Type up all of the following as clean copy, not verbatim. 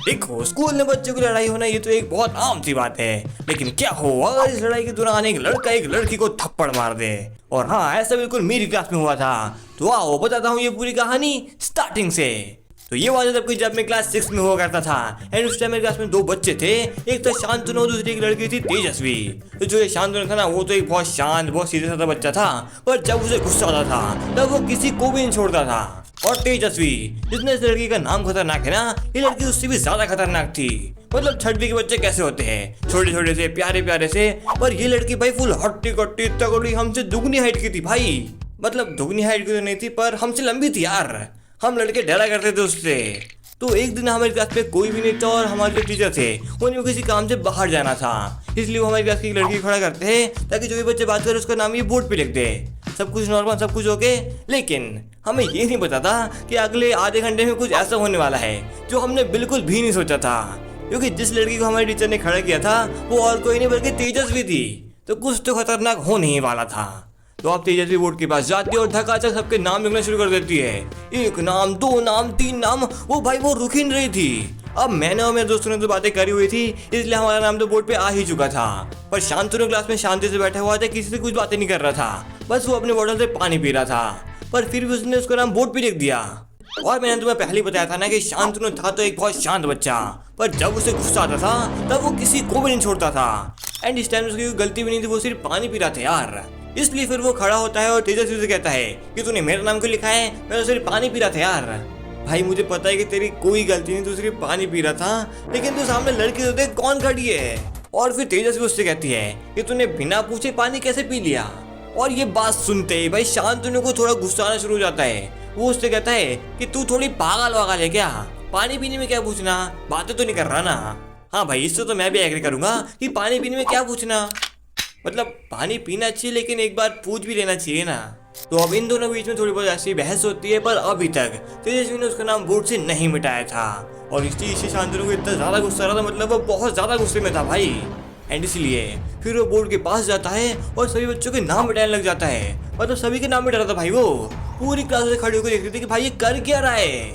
देखो, स्कूल में बच्चों की लड़ाई होना ये तो एक बहुत आम सी बात है, लेकिन क्या हुआ इस लड़ाई के दौरान एक लड़का एक लड़की को थप्पड़ मार दे। और हाँ, ऐसा बिल्कुल मेरी क्लास में हुआ था। तो आओ बताता हूँ ये पूरी कहानी स्टार्टिंग से। तो ये वाला जब मैं क्लास 6 में हुआ करता था एंड उस टाइम मेरे क्लास में दो बच्चे थे। एक तो शांतनु और दूसरी एक लड़की थी तेजस्वी। तो जो ये शांतनु था ना, वो तो एक बहुत शांत बहुत सीधा साधा बच्चा था, पर जब उसे गुस्सा आता था तब वो किसी को भी नहीं छोड़ता था। और तेजस्वी, जितने इस लड़की का नाम खतरनाक है ना, ये लड़की उससे भी ज्यादा खतरनाक थी। मतलब छठवीं के बच्चे कैसे होते हैं, छोटे छोटे से प्यारे प्यारे से, पर ये लड़की भाई फुल हट्टी कट्टी तगड़ी, हमसे दुगनी हाइट की थी भाई। मतलब दुगनी हाइट की तो नहीं थी, पर हमसे लंबी थी यार। हम लड़के डरा करते थे उससे। तो एक दिन हमारी क्लास में कोई भी नहीं था और हमारे जो टीचर थे उन्हें किसी काम से बाहर जाना था, इसलिए वो हमारी क्लास की एक लड़की खड़ा करते हैं ताकि जो भी बच्चे बात करें उसका नाम ये बोर्ड पे लिख दे। सब कुछ नॉर्मल, सब कुछ ओके, लेकिन हमें ये नहीं पता था कि अगले आधे घंटे में कुछ ऐसा होने वाला है जो हमने बिल्कुल भी नहीं सोचा था। क्योंकि जिस लड़की को हमारे टीचर ने खड़ा किया था वो और कोई नहीं बल्कि तेजस्वी थी। तो कुछ तो खतरनाक होने ही वाला था। तो आप तेजस्वी बोर्ड के पास जाती है और धकाधक सबके नाम लिखना शुरू कर देती है। एक नाम, दो नाम, तीन नाम। वो रुक ही नहीं रही थी। अब मैंने और मेरे दोस्तों ने तो बातें करी हुई थी, इसलिए हमारा नाम तो बोर्ड पे आ ही चुका था। पर शांतनु क्लास में शांति से बैठा हुआ था, किसी से कुछ बातें नहीं कर रहा था, बस वो अपने बोतल से पानी पी रहा था। पर फिर भी उसने उसका नाम बोर्ड पे लिख दिया। और मैंने तुम्हें पहले ही बताया था ना कि शांतनु था तो एक बहुत शांत बच्चा, पर जब उसे गुस्सा आता था तब वो किसी को भी नहीं छोड़ता था। एंड इस टाइम उसकी कोई गलती भी नहीं थी, वो सिर्फ पानी पी रहा था यार। इसलिए फिर वो खड़ा होता है और तेजस्वी से कहता है कि तूने मेरा नाम क्यों लिखा है, मैं तो सिर्फ पानी पी रहा था यार। भाई मुझे पता है कि तेरी कोई गलती नहीं, तू सिर्फ पानी पी रहा था, लेकिन तू सामने लड़की तो देख कौन खड़ी है। और फिर तेजस्वी उससे कहती है कि तूने बिना पूछे पानी कैसे पी लिया। और ये बात सुनते ही भाई शांतनु को थोड़ा गुस्सा आना शुरू हो जाता है। वो उससे कहता है कि तू थोड़ी पागल वागल है क्या, पानी पीने में क्या पूछना, बातें तो नहीं कर रहा ना। हाँ भाई, इससे तो मैं भी एग्री करूंगा कि पानी पीने में क्या पूछना, मतलब पानी पीना चाहिए लेकिन एक बार पूछ भी लेना चाहिए ना। तो अब इन दोनों बीच में थोड़ी बहुत ऐसी बहस होती है, पर अभी तक तेजस्वी ने उसका नाम बोर्ड से नहीं मिटाया था। और इसी शांतनु को इतना ज्यादा गुस्सा आ रहा था, मतलब वो बहुत ज्यादा गुस्से में था भाई। एंड इसलिए फिर वो बोर्ड के पास जाता है और सभी बच्चों के नाम मिटाने लग जाता है। मतलब सभी के नाम मिटा रहा था भाई। वो पूरी क्लास से खड़े होकर देख रही थी कि भाई ये कर क्या रहा है।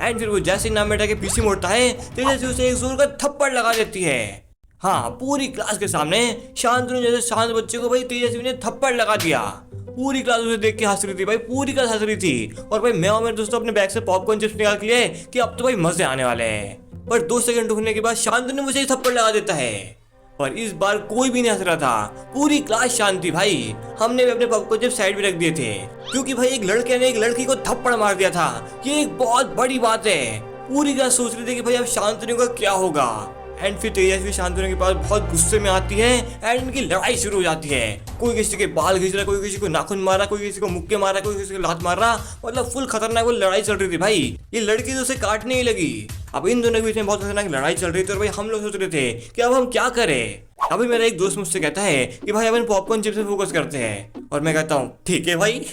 एंड फिर वो जैसे नाम मिटा के पीछे मुड़ता है, तेजस्वी उसे एक जोर का थप्पड़ लगा देती है। हाँ, पूरी क्लास के सामने शांतनु जैसे शांत बच्चे को भाई तेजस्वी ने थप्पड़ लगा दिया। पूरी क्लास उसे देख के हंस रही थी भाई, पूरी क्लास हंस रही थी। और भाई मैं और मेरे दोस्तों अपने बैग से पॉपकॉर्न चिप्स निकाल के लिए कि अब तो भाई मजे आने वाले हैं। पर 2 सेकंड रुकने के बाद शांतनु मुझे थप्पड़ लगा देता है। और इस बार कोई भी नहीं हंस रहा था, पूरी क्लास शांत थी भाई। हमने भी अपने पॉपकॉर्न चिप्स साइड में रख दिए थे, क्योंकि भाई एक लड़के ने एक लड़की को थप्पड़ मार दिया था। ये एक बहुत बड़ी बात है। पूरी क्लास सोच रही थी कि भाई अब शांतनु का क्या होगा। एंड फिर तेजस्वी शांतनु के पास बहुत गुस्से में आती है एंड इनकी लड़ाई शुरू हो जाती है। कोई किसी के बाल खींच रहा, कोई किसी को नाखून मारा, कोई किसी को मुक्के मारा, कोई किसी को लात मार रहा। मतलब फुल खतरनाक वो लड़ाई चल रही थी भाई। ये लड़की तो उसे काटने ही लगी। अब इन दोनों के बीच में बहुत खतरनाक लड़ाई चल रही थी और भाई हम लोग सोच रहे थे कि अब हम क्या करें। अभी मेरा एक दोस्त मुझसे कहता है कि भाई अपन पॉपकॉर्न चिप्स पे फोकस करते हैं, और मैं कहता हूँ ठीक है भाई।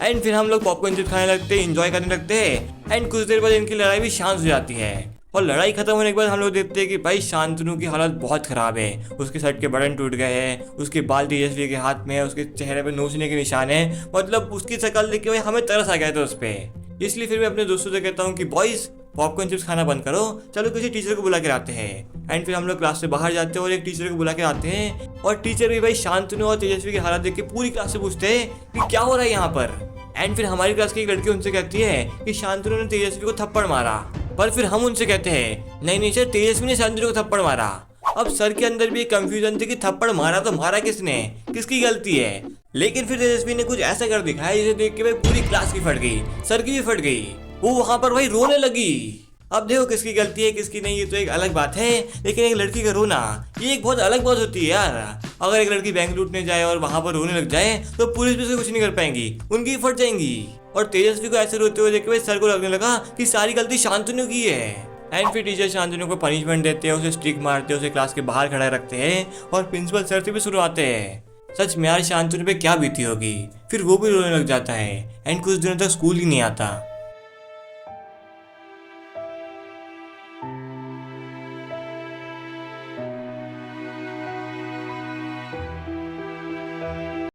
एंड फिर हम लोग पॉपकॉर्न चिप्स खाने लगते हैं, एंजॉय करने लगते हैं। एंड कुछ देर बाद इनकी लड़ाई भी शांत हो जाती है। और लड़ाई खत्म होने के बाद हम लोग देखते हैं कि भाई शांतनु की हालत बहुत खराब है। उसके शर्ट के बटन टूट गए हैं, उसके बाल तेजस्वी के हाथ में है, उसके चेहरे पे नोचने के निशान है। मतलब उसकी शक्ल देख के भाई हमें तरस आ गया था उस पर। इसलिए फिर मैं अपने दोस्तों से कहता हूँ कि बॉयज पॉपकॉर्न चिप्स खाना बंद करो, चलो किसी टीचर को बुला के आते हैं। एंड फिर हम लोग क्लास से बाहर जाते हैं और एक टीचर को बुला के आते हैं। और टीचर भी भाई शांतनु और तेजस्वी की हालत देख के पूरी क्लास से पूछते हैं कि क्या हो रहा है यहाँ पर। एंड फिर हमारी क्लास की एक लड़की उनसे कहती है कि शांतनु ने तेजस्वी को थप्पड़ मारा। पर फिर हम उनसे कहते हैं नहीं सर, तेजस्वी ने शांतनु को थप्पड़ मारा। अब सर के अंदर भी कंफ्यूजन थी कि थप्पड़ मारा तो मारा किसने, किसकी गलती है। लेकिन फिर तेजस्वी ने कुछ ऐसा कर दिखाया जिसे देख के भाई पूरी क्लास की फट गई, सर की भी फट गई। वो वहां पर भाई रोने लगी। अब देखो किसकी गलती है किसकी नहीं, ये तो एक अलग बात है, लेकिन एक लड़की का रोना ये एक बहुत अलग बात होती है यार। अगर एक लड़की बैंक लूटने जाए और वहां पर रोने लग जाए तो पुलिस भी उसे कुछ नहीं कर पाएंगी, उनकी फट जाएंगी। और तेजस्वी को ऐसे रोते हुए देख के सर को लगने लगा कि सारी गलती शांतनु की है। एंड फिर टीचर शांतनु को पनिशमेंट देते हैं, उसे स्ट्रिक मारते हैं, उसे क्लास के बाहर खड़ा रखते हैं और प्रिंसिपल सर से भी सुनवाते हैं। सच में यार शांतनु पे क्या बीती होगी। फिर वो भी रोने लग जाता है एंड कुछ दिनों तक स्कूल ही नहीं आता।